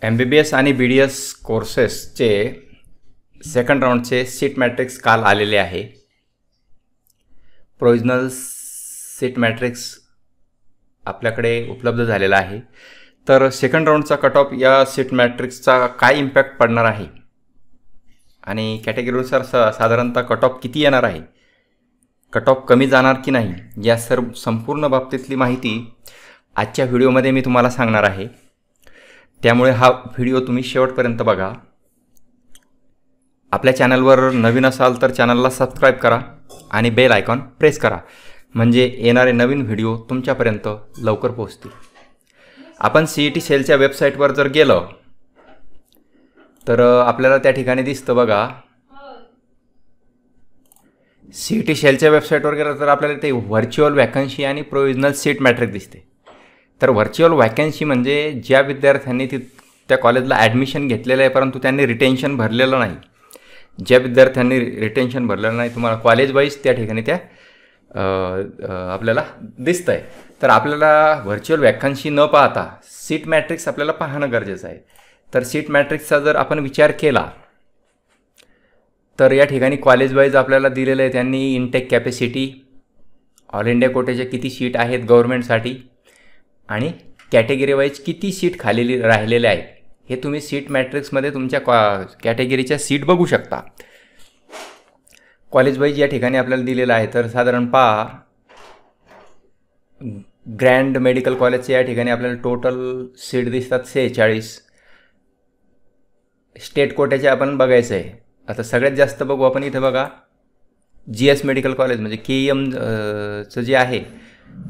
MBBS आणि BDS कोर्सेसचे second राऊंडचे seat matrix काल आलेले आहे. प्रोविजनल सीट मॅट्रिक्स आपल्याकडे उपलब्ध झालेला आहे. तर सेकंड राऊंडचा कट ऑफ या सीट मॅट्रिक्सचा काय इम्पॅक्ट पडणार आहे आणि कॅटेगरीनुसार साधारणतः कट ऑफ किती येणार आहे, कट ऑफ कमी जाणार की नाही, या संपूर्ण बाबतीतली माहिती आजच्या व्हिडिओमध्ये मी तुम्हाला सांगणार आहे. त्यामुळे हा व्हिडिओ तुम्ही शेवटपर्यंत बघा. आपल्या चॅनलवर नवीन असाल तर चॅनलला सबस्क्राईब करा आणि बेल आयकॉन प्रेस करा, म्हणजे येणारे नवीन व्हिडिओ तुमच्यापर्यंत लवकर पोहोचतील. आपण CET सेलच्या वेबसाईटवर जर गेलो तर आपल्याला त्या ठिकाणी दिसतं बघा. CET सेलच्या वेबसाईटवर गेलं तर आपल्याला ते व्हर्च्युअल वॅकन्सी आणि प्रोविजनल सीट मॅट्रिक्स दिसते. तर व्हर्च्युअल वॅकन्सी म्हणजे ज्या विद्यार्थ्यांनी त्या कॉलेजला ॲडमिशन घेतलेलं आहे परंतु त्यांनी रिटेन्शन भरलेलं नाही, ज्या विद्यार्थ्यांनी रिटेन्शन भरलेलं नाही, तुम्हाला कॉलेज वाईज त्या ठिकाणी त्या आपल्याला दिसतं आहे. तर आपल्याला व्हर्च्युअल वॅकन्सी न पाहता सीट मॅट्रिक्स आपल्याला पाहणं गरजेचं आहे. तर सीट मॅट्रिक्सचा जर आपण विचार केला तर या ठिकाणी कॉलेज वाईज आपल्याला दिलेलं आहे. त्यांनी इनटेक कॅपॅसिटी, ऑल इंडिया कोटेचे किती सीट आहेत गव्हर्नमेंटसाठी आणि कॅटेगरी वाईज किती सीट खाली राहिलेले आहेत हे तुम्ही सीट मॅट्रिक्समध्ये तुमच्या कॅटेगरीच्या सीट बघू शकता. कॉलेज वाईज या ठिकाणी आपल्याला दिलेलं आहे. तर साधारण पहा, ग्रँड मेडिकल कॉलेजचे या ठिकाणी आपल्याला टोटल सीट दिसतात 46. स्टेट कोट्याचे आपण बघायचं आहे. आता सगळ्यात जास्त बघू आपण इथं बघा, GS मेडिकल कॉलेज म्हणजे KEMचं जे आहे,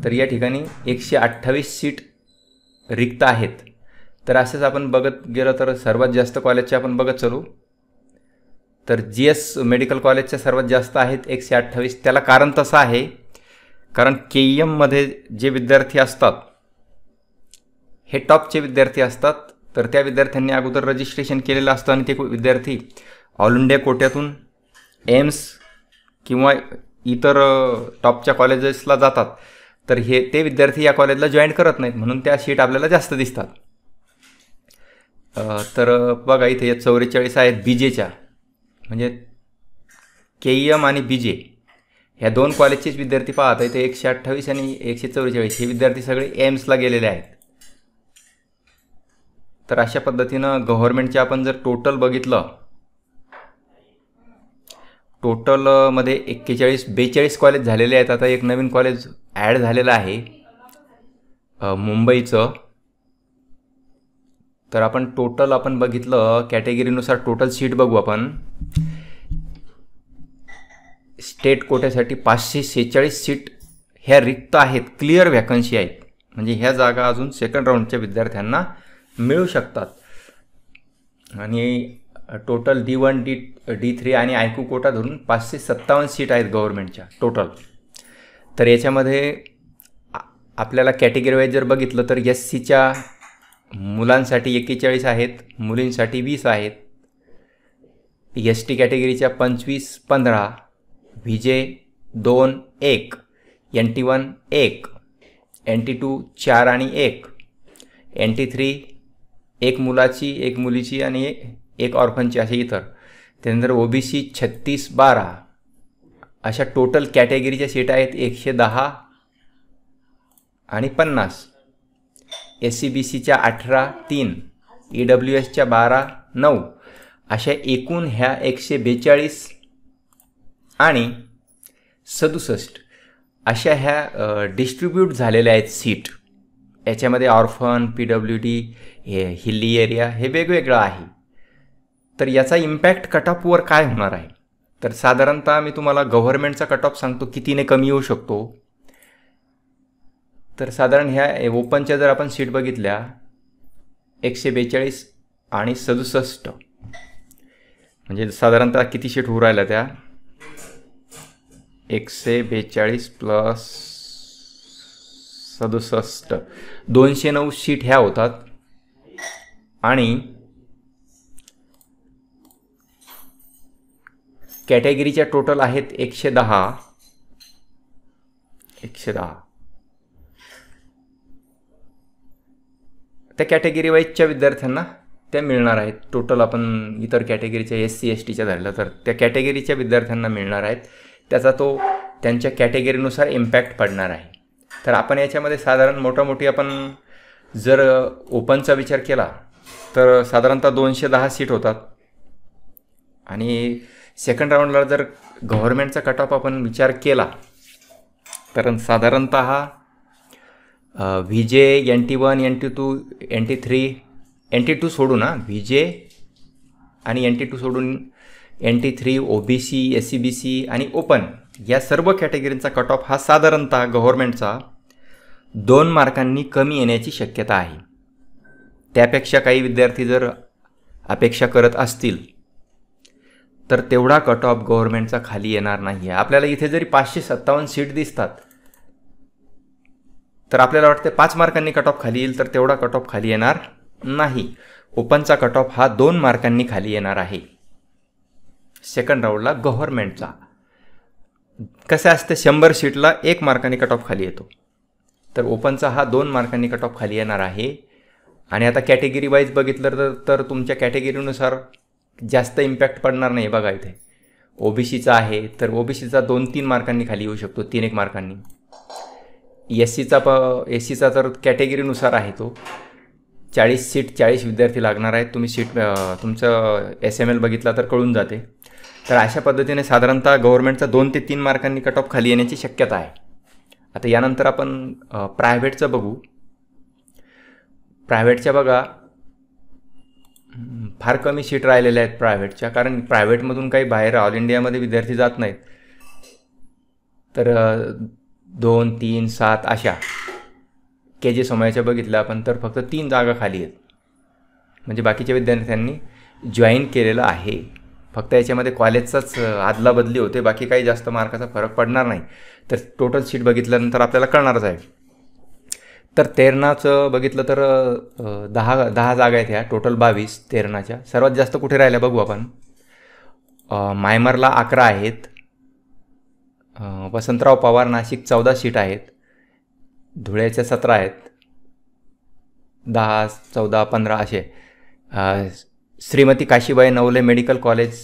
तर या ठिकाणी 128 सीट रिक्त आहेत. तर असंच आपण बघत गेलं तर सर्वात जास्त कॉलेजचे आपण बघत चालू. तर GS मेडिकल कॉलेजच्या सर्वात जास्त आहेत 128. त्याला कारण तसं आहे कारण KEMमध्ये जे विद्यार्थी असतात हे टॉपचे विद्यार्थी असतात. तर त्या विद्यार्थ्यांनी अगोदर रजिस्ट्रेशन केलेलं असतं आणि ते विद्यार्थी ऑल इंडिया कोट्यातून एम्स किंवा इतर टॉपच्या कॉलेजेसला जातात. तर ते विद्यार्थी या कॉलेजला जॉईन करत नाहीत, म्हणून त्या सीट आपल्याला जास्त दिसतात. तर बघा इथे या 44 आहेत BJच्या, म्हणजे KEM आणि BJ ह्या दोन कॉलेजचेच विद्यार्थी पाहता. इथे 128 आणि 144 हे विद्यार्थी सगळे एम्सला गेलेले आहेत. तर अशा पद्धतीनं गव्हर्नमेंटचे आपण जर टोटल बघितलं, टोटलमध्ये 42 कॉलेज झालेले आहेत. आता एक नवीन कॉलेज ॲड झालेलं आहे मुंबईचं. तर आपण टोटल बघितलं कॅटेगरीनुसार टोटल सीट बघू आपण. स्टेट कोट्यासाठी 546 सीट ह्या रिक्त आहेत, क्लिअर वॅकन्सी आहेत, म्हणजे ह्या जागा अजून सेकंड राऊंडच्या विद्यार्थ्यांना मिळू शकतात. आणि टोटल D1, D3 आणि IQ कोटा धरून 557 सीट आहेत गव्हर्नमेंटच्या टोटल. तर याच्यामध्ये आपल्याला कॅटेगरी वाईज जर बघितलं तर SCच्या मुलांसाठी 41 आहेत, मुलींसाठी 20 आहेत. ST कॅटेगरीच्या 25, 15, VJ 2, 1, NT1 1, NT2 4 आणि 1, NT3 1 मुलाची 1 मुलीची आणि 1 ऑर्फनची असे इतर. त्यानंतर OBC 36, 12 अशा टोटल कॅटेगरीच्या सीट आहेत 110 आणि 50. SC/BCच्या 18, 3, EWSच्या 12, 9 अशा एकूण ह्या 142 आणि 67 अशा ह्या डिस्ट्रीब्यूट झालेल्या आहेत सीट. याच्यामध्ये ऑर्फन, PWD, हिली एरिया हे वेगवेगळं आहे. तर याचा इम्पॅक्ट कट ऑफवर काय होणार आहे, तर साधारणतः मी तुम्हाला गव्हर्नमेंटचा कट ऑफ सांगतो कितीने कमी येऊ शकतो. तर साधारण ह्या ओपनच्या जर आपण सीट बघितल्या 142 आणि 67, म्हणजे साधारणतः किती सीट होऊ राहिल्या त्या 142 प्लस 67 209 सीट ह्या होतात. आणि कॅटेगरीच्या टोटल आहेत 110. त्या कॅटेगरी वाईजच्या विद्यार्थ्यांना त्या मिळणार आहेत. टोटल आपण इतर कॅटेगरीच्या SC STच्या धरलं तर त्या कॅटेगरीच्या विद्यार्थ्यांना मिळणार आहेत. त्याचा तो त्यांच्या कॅटेगरीनुसार इम्पॅक्ट पडणार आहे. तर आपण याच्यामध्ये साधारण मोठी आपण जर ओपनचा विचार केला तर साधारणतः 210 सीट होतात. आणि सेकंड राऊंडला जर गव्हर्नमेंटचा कट ऑफ आपण विचार केला तर साधारणतः VJ NT1 NT2 NT3 NT2 सोडून VJ आणि NT2 सोडून NT3 OBC SCBC आणि ओपन या सर्व कॅटेगरींचा कट ऑफ हा साधारणतः गव्हर्नमेंटचा 2 मार्कांनी कमी येण्याची शक्यता आहे. त्यापेक्षा काही विद्यार्थी जर अपेक्षा करत असतील तर तेवढा कट ऑफ गव्हर्नमेंटचा खाली येणार नाही आहे. आपल्याला इथे जरी 557 सीट दिसतात तर आपल्याला वाटते 5 मार्कांनी कट ऑफ खाली येईल, तर तेवढा कट ऑफ खाली येणार नाही. ओपनचा कट ऑफ हा 2 मार्कांनी खाली येणार आहे सेकंड राऊंडला गव्हर्नमेंटचा. कसं असतं 100 सीटला 1 मार्कांनी कट ऑफ खाली येतो, तर ओपनचा हा 2 मार्कांनी कट ऑफ खाली येणार आहे. आणि आता कॅटेगरी वाईज बघितलं तर तुमच्या कॅटेगरीनुसार जास्त इम्पॅक्ट पडणार नाही. बघा इथे OBCचा आहे तर OBCचा 2-3 मार्कांनी खाली येऊ शकतो, 3-1 मार्कांनी. SCचा तर कॅटेगरीनुसार आहे तो 40 सीट 40 विद्यार्थी लागणार आहेत. तुम्ही सीट तुमचं SML बघितला तर कळून जाते. तर अशा पद्धतीने साधारणतः गव्हर्नमेंटचा 2 ते 3 मार्कांनी कट ऑफ खाली येण्याची शक्यता आहे. आता यानंतर आपण प्रायव्हेटचं बघू. प्रायव्हेटच्या बघा फार कमी सीट राहिलेल्या आहेत प्रायव्हेटच्या, कारण प्रायव्हेटमधून काही बाहेर ऑल इंडियामध्ये विद्यार्थी जात नाहीत. तर 2, 3, 7 अशा KJ सोमय्याच्या बघितल्या आपण तर फक्त 3 जागा खाली आहेत. म्हणजे बाकीच्या विद्यार्थ्यांनी जॉईन केलेलं आहे. फक्त याच्यामध्ये कॉलेजचाच आदलाबदली होते, बाकी काही जास्त मार्काचा फरक पडणार नाही. तर टोटल सीट बघितल्यानंतर आपल्याला कळणारच आहे. तर तेरणाचं बघितलं तर 10 जागा आहेत ह्या, टोटल 22 तेरणाच्या. सर्वात जास्त कुठे राहिल्या बघू आपण. मायमरला 11 आहेत. वसंतराव पवार नाशिक 14 सीट आहेत. धुळ्याच्या 17 आहेत. 10, 14, 15 असे. श्रीमती काशीबाई नवले मेडिकल कॉलेज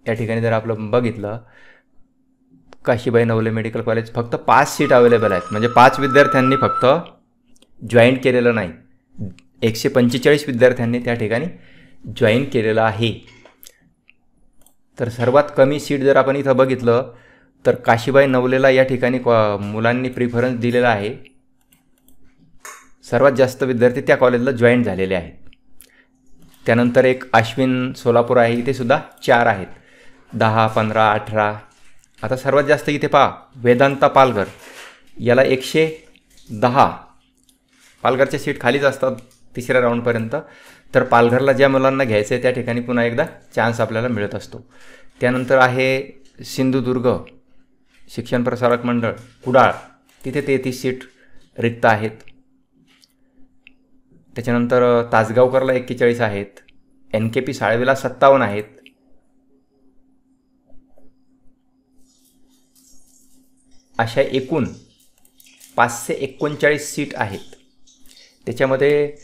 या ठिकाणी जर आपलं बघितलं, काशीबाई नवले मेडिकल कॉलेज फक्त 5 सीट अवेलेबल आहेत. म्हणजे 5 विद्यार्थ्यांनी फक्त जॉईन केलेलं नाही, 145 विद्यार्थ्यांनी त्या ठिकाणी जॉईन केलेलं आहे. तर सर्वात कमी सीट जर आपण इथं बघितलं तर काशीबाई नवलेला या ठिकाणी मुलांनी प्रिफरन्स दिलेला आहे. सर्वात जास्त विद्यार्थी त्या कॉलेजला जॉईन झालेले आहेत. त्यानंतर एक अश्विन सोलापूर आहे, इथे सुद्धा 4 आहेत. 10, 15, 18. आता सर्वात जास्त इथे पहा वेदांता पालघर, याला 110. पालघरच्या सीट खालीच असतात तिसऱ्या राऊंडपर्यंत. तर पालघरला ज्या मुलांना घ्यायचं आहे त्या ठिकाणी पुन्हा एकदा चान्स आपल्याला मिळत असतो. त्यानंतर आहे सिंधुदुर्ग शिक्षण प्रसारक मंडळ कुडाळ, तिथे 33 सीट रिक्त आहेत. त्याच्यानंतर तासगावकरला 41 आहेत. NKP साळवेला 57 आहेत. अशा एकूण 539 सीट आहेत. त्याच्यामध्ये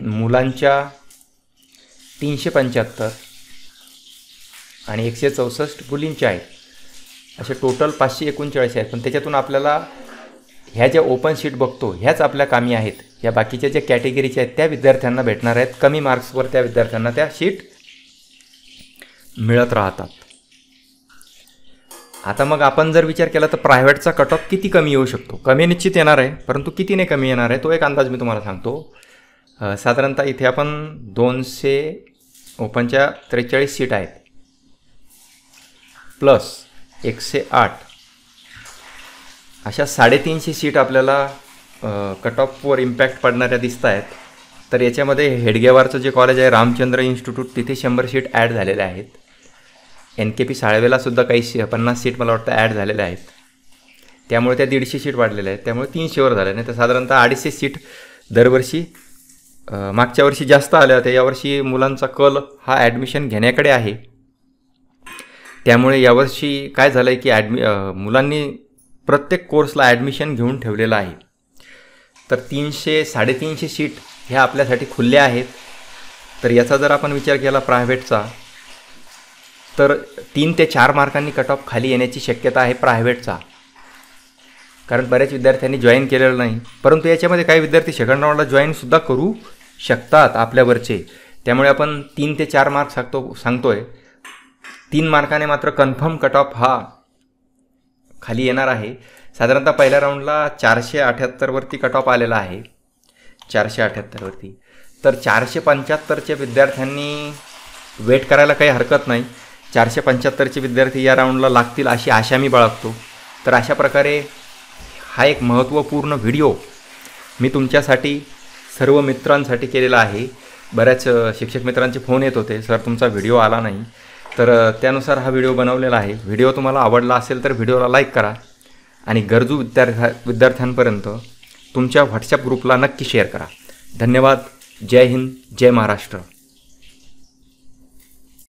मुलांच्या 375 आणि 164 मुलींच्या आहेत. असे टोटल 539 आहेत. पण त्याच्यातून आपल्याला ह्या ज्या ओपन सीट बघतो ह्याच आपल्या कामी आहेत. या बाकीच्या ज्या कॅटेगरीच्या आहेत त्या विद्यार्थ्यांना भेटणार आहेत. कमी मार्क्सवर त्या विद्यार्थ्यांना त्या सीट मिळत राहतात. आता मग आपण जर विचार केला तर प्रायव्हेटचा कट ऑफ किती कमी येऊ शकतो. कमी निश्चित येणार आहे, परंतु कितीने कमी येणार आहे तो एक अंदाज मी तुम्हाला सांगतो. साधारणतः इथे आपण 200 ओपनच्या 43 सीट आहेत प्लस 108 अशा 350 सीट आपल्याला कट ऑफवर इम्पॅक्ट पडणाऱ्या दिसत आहेत. तर याच्यामध्ये हेडगेवारचं जे कॉलेज आहे रामचंद्र इन्स्टिट्यूट, तिथे 100 सीट ॲड झालेल्या आहेत. NKP साळवेलासुद्धा काही 50 सीट मला वाटतं ॲड झालेल्या आहेत. त्यामुळे त्या 150 सीट वाढलेल्या आहेत. त्यामुळे 300वर झाल्या. नाही तर साधारणतः 250 सीट दरवर्षी मागच्या वर्षी जास्त आल्या होत्या. यावर्षी मुलांचा कल हा ॲडमिशन घेण्याकडे आहे. त्यामुळे यावर्षी काय झालं आहे की मुलांनी प्रत्येक कोर्सला ॲडमिशन घेऊन ठेवलेलं आहे. तर 300-350 सीट ह्या आपल्यासाठी खुल्या आहेत. तर याचा जर आपण विचार केला प्रायव्हेटचा, तर 3 ते 4 मार्कांनी कट ऑफ खाली येण्याची शक्यता आहे प्रायव्हेटचा, कारण बऱ्याच विद्यार्थ्यांनी जॉईन केलेलं नाही. परंतु याच्यामध्ये काही विद्यार्थी सेकंड राऊंडला जॉईनसुद्धा करू शकतात आपल्यावरचे. त्यामुळे आपण 3 ते 4 मार्क सांगतोय. 3 मार्काने मात्र कन्फर्म कट ऑफ हा खाली येणार आहे. साधारणतः पहिल्या राऊंडला 478वरती कट ऑफ आलेला आहे, 478वरती. तर 475च्या विद्यार्थ्यांनी वेट करायला काही हरकत नाही. 475चे विद्यार्थी या राऊंडला लागतील अशी आशा मी बाळगतो. तर अशा प्रकारे हा एक महत्त्वपूर्ण व्हिडिओ मी तुमच्यासाठी सर्व मित्रांसाठी केलेला आहे. बऱ्याच शिक्षक मित्रांचे फोन येत होते, सर तुमचा व्हिडिओ आला नाही, तर त्यानुसार हा व्हिडिओ बनवलेला आहे. व्हिडिओ तुम्हाला आवडला असेल तर व्हिडिओला लाईक करा आणि गरजू विद्यार्थ्यांपर्यंत तुमच्या व्हॉट्सॲप ग्रुपला नक्की शेअर करा. धन्यवाद. जय हिंद, जय महाराष्ट्र.